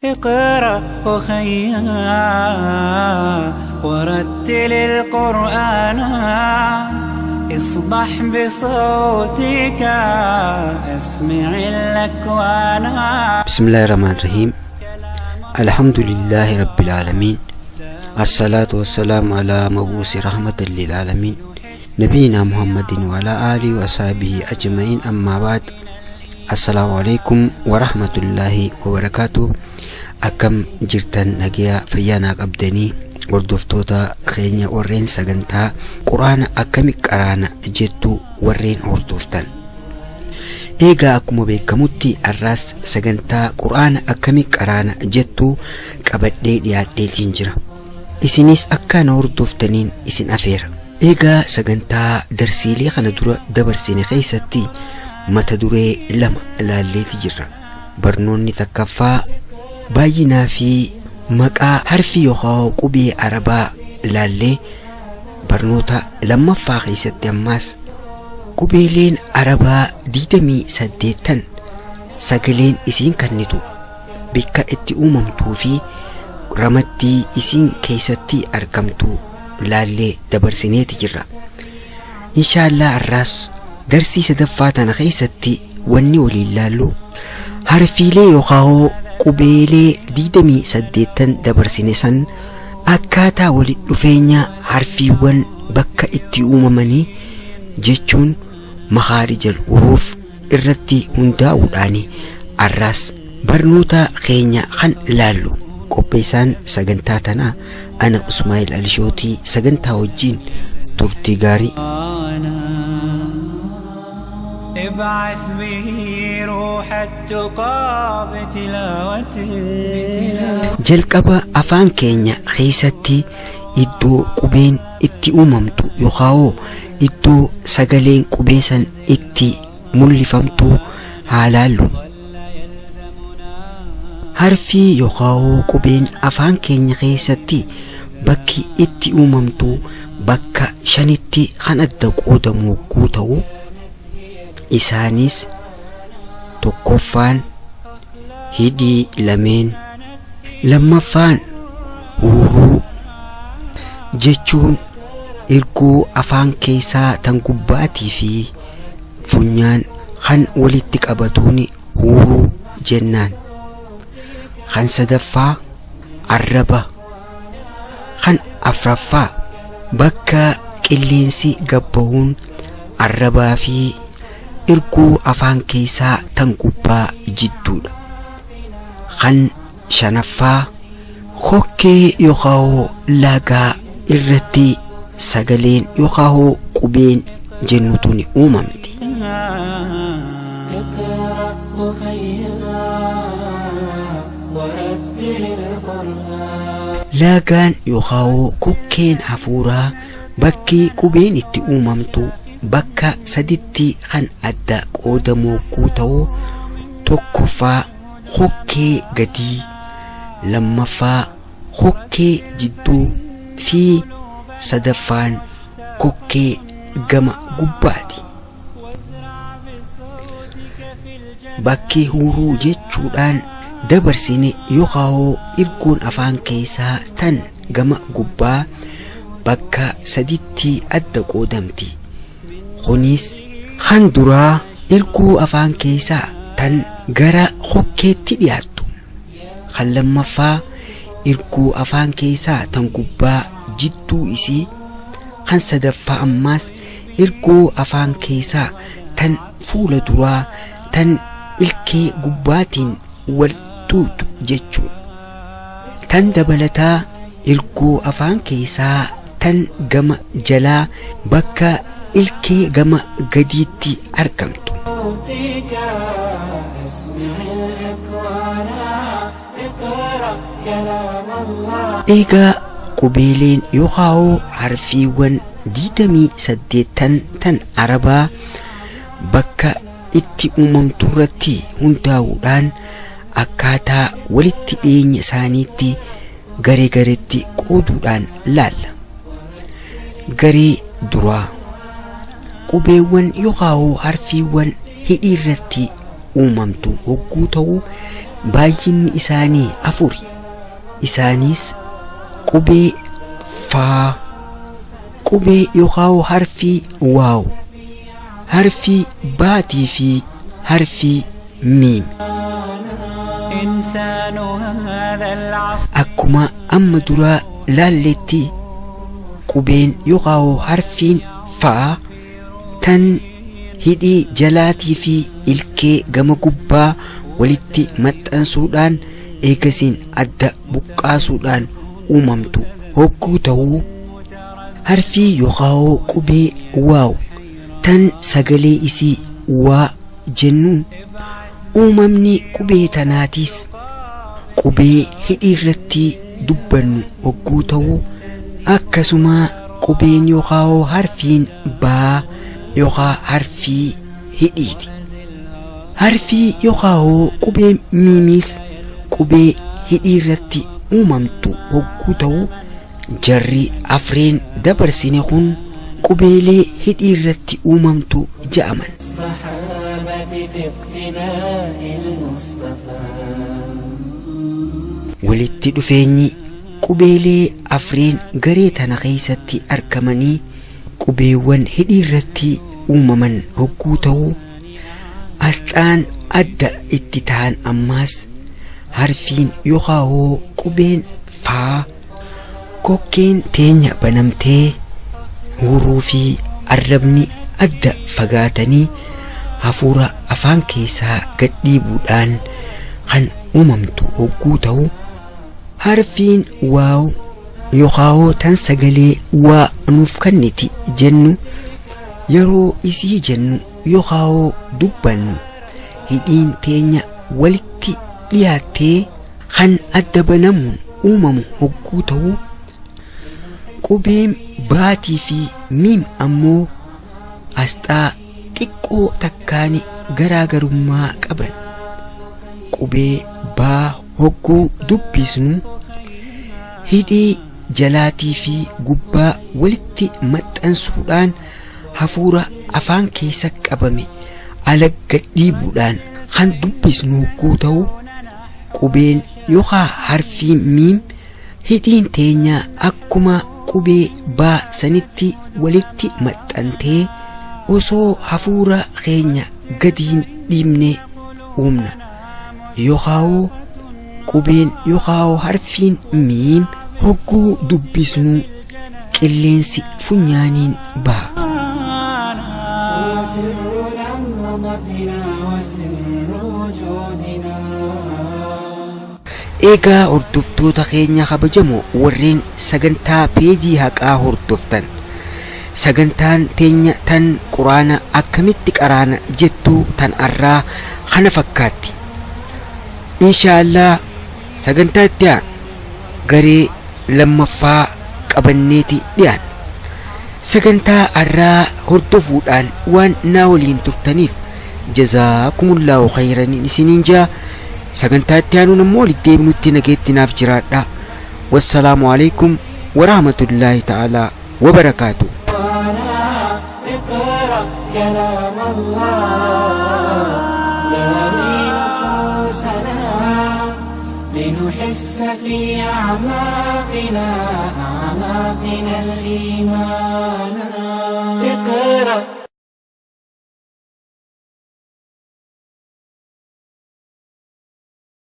اقرأ أخيا ورتل القرآن اصبح بصوتك اسمع الأكوان. بسم الله الرحمن الرحيم. الحمد لله رب العالمين، الصلاة والسلام على مبعوث رحمة للعالمين نبينا محمد وعلى آله وصحبه أجمعين. أما بعد، السلام عليكم ورحمة الله وبركاته. أكم جرتن نجيا فيانا قبدني وردفتوتا خينيا ورين سجنتا قرآن أكمي قرانا جتو ورين وردفتن. إيجا أكمو بيكموتي الراس سجنتا قرآن أكمي قرانا جتو قبدي دياتي تنجرا إسينيس أكان وردفتنين إسين أفير. إيجا سجنتا درسيلي خندورا دبرسيني خيستي mata duree lama ilaalleeti jirra. Barnoonni takkaffaa baay'inaa fi maqaa harfi yookaan qubee arabaa ilaallee, barnoota lammaffaa keessatti ammaas qubeeleen arabaa 28 sagaleen isiin kennitu bakka itti uumamtuu fi ramattii isiin keessatti argamtu ilaallee dabarsineeti jirra. Inshaallah arraas Darsi sadaffaa tana keessatti wanni waliin laallu harfiilee yookaan qubeelee 28 dabarsine san akkaataa walitti dhufeenya harfiiwwan bakka itti uumamanii jechuun makaarijal uruuf irratti hundaa'uudhaan arraas barnoota keenya kan laallu. Qopheessaan sagantaa tanaa ana Usmaa'il Alishootii. Sagantaa wajjin turtii gaarii. ابعث به روح التقى بتلاوته. jalqaba afaan keenya keessatti iddoo qubeen itti uumamtu yookaan iddoo sagaleen qubee san itti mul'ifamtu haa laallu. Harfi yookaan qubeen afaan keenya keessatti bakki itti uumamtu bakka shanitti kan adda qoodamu guutawu. Isaanis tokkoffaan hidhii lameen, lammaffaan huruu jechuun ergoo afaan keessaa tan gubbaatii fi funyaan kan walitti qabatuun huruu jennaan. Kan sadaffaa arraba, kan afraffaa bakka qilleensi gabbahuun arrabaa fi ergoo afaan keessaa tan gubbaa jidduudha. Kan shanaffaa hokkee yookaan lagaa irratti sagaleen yookaan qubeen jennutu ni uumamti. Lagaan yookaan kokkeen hafuuraa bakki qubeen itti uumamtu bakka saditti kan adda qoodamu guutawu. Tokkoffaa hokkee gadii, lammaffaa hokkee jidduu fi sadaffaan kokkee gama gubbaati. Bakki huruu jechuudhaan dabarsine yookaan ergoon afaan keessaa tan gama gubbaa bakka saditti adda qoodamti. Kunis kan duraa ergoo afaan keessaa tan gara hokkeetti dhiyaattu, kan lammaffaa ergoo afaan keessaa tan gubbaa jidduu isii, kan sadaffaa ammaas ergoo afaan keessaa tan fuula duraa tan ilkee gubbaatiin wal tuutu jechuudha. Tan dabalataa ergoo afaan keessaa tan gama jalaa bakka ilkee gama gadiitti argamtu. Egaa qubeeleen yookaan harfiiwwan 28 tan arabaa bakka itti uumamtu irratti hundaa'uudhaan akkaataa walitti dhiyeenya isaaniitti garee gareetti qooduudhaan laalla. Garee duraa qubeewwan yookaan harfiiwwan hidhii irratti uumamtu hogguu ta'u, baay'inni isaanii afuri. Isaanis qubee faa, qubee yookaan harfii waaw, harfii baatii fi harfii miim. Akkuma amma duraa laalletti qubeen yookaan harfiin faa tan hidhii jalaatii fi ilkee gama gubbaa walitti maxxansuudhaan eegasiin adda buqqaasuudhaan uumamtu hogguu ta'uu, harfii yookaan qubee waaw tan sagalee isii waa jennuun uumamni qubee tanaatiis qubee hidhii irratti dubbannu hogguu ta'uu, akkasuma qubeen yookaan harfiin baa yookaan harfii hidhiiti. Harfii yookaan qubee miimiis qubee hidhii irratti uumamtu hogguu ta'uu, jarri afreen dabarsine kun qubeelee hidhii irratti uumamtu ja'aman. Walitti dhufeenyi qubeelee afreen garee tana keessatti argamanii qubeewwan hidhii irratti uumaman hogguu ta'uu, asxaan adda itti ta'an ammaas harfiin yookaan qubeen faa kokkeen teenya banamtee huruu fi arrabni adda fagaatanii hafuura afaan keessaa gadhiibuudhaan kan uumamtu hogguu ta'uu, harfiin waaw yookaan tan sagalee waa nuuf kenniti jennu yeroo isii jennu yookaan dubbannu hidhiin teenya walitti dhiyaattee kan adda banamuun uumamu hogguu ta'uu, qubeen baatii fi miim ammoo asxaa xiqqoo takkaan garaagarummaa qaban. Qubee baa hogguu dubbisnu hidhii jalaatii fi gubbaa walitti maxxansuudhaan hafuura afaan keessa qabame ala gadhiibuudhaan kan dubbisnu hogguu ta'uu, qubeen yookaan harfiin miim hidhiin teenya akkuma qubee baa sanitti walitti maxxantee osoo hafuura keenya gadiin dhiibne uumna. Yookaan qubeen yookaan harfiin miim hogguu dubbisnu qilleensi funyaaniin baha. Eegaa hordoftoota keenya kabajamoo warreen sagantaa peejii haqaa hordoftan, sagantaan teenya tan quraana akkamitti qaraana jettu tan arraa kana fakkaatti. Inshaallah sagantaa itti aanu garee lammaffaa qabanneeti dhiyaan. Sagantaa arraa hordofuudhaan waan naa waliin turtaniif jazaakumullahu khayran isiniin jaa. sagantaa itti aanuun ammoo walitti deebinutti nageetti naaf jiraadha. Wassalaamu alaikum wa rahmatullahi ta'ala wa barakaatuh. كلام الله يهدي نفوسنا لنحس في أعماقنا الإيمان. اقرأ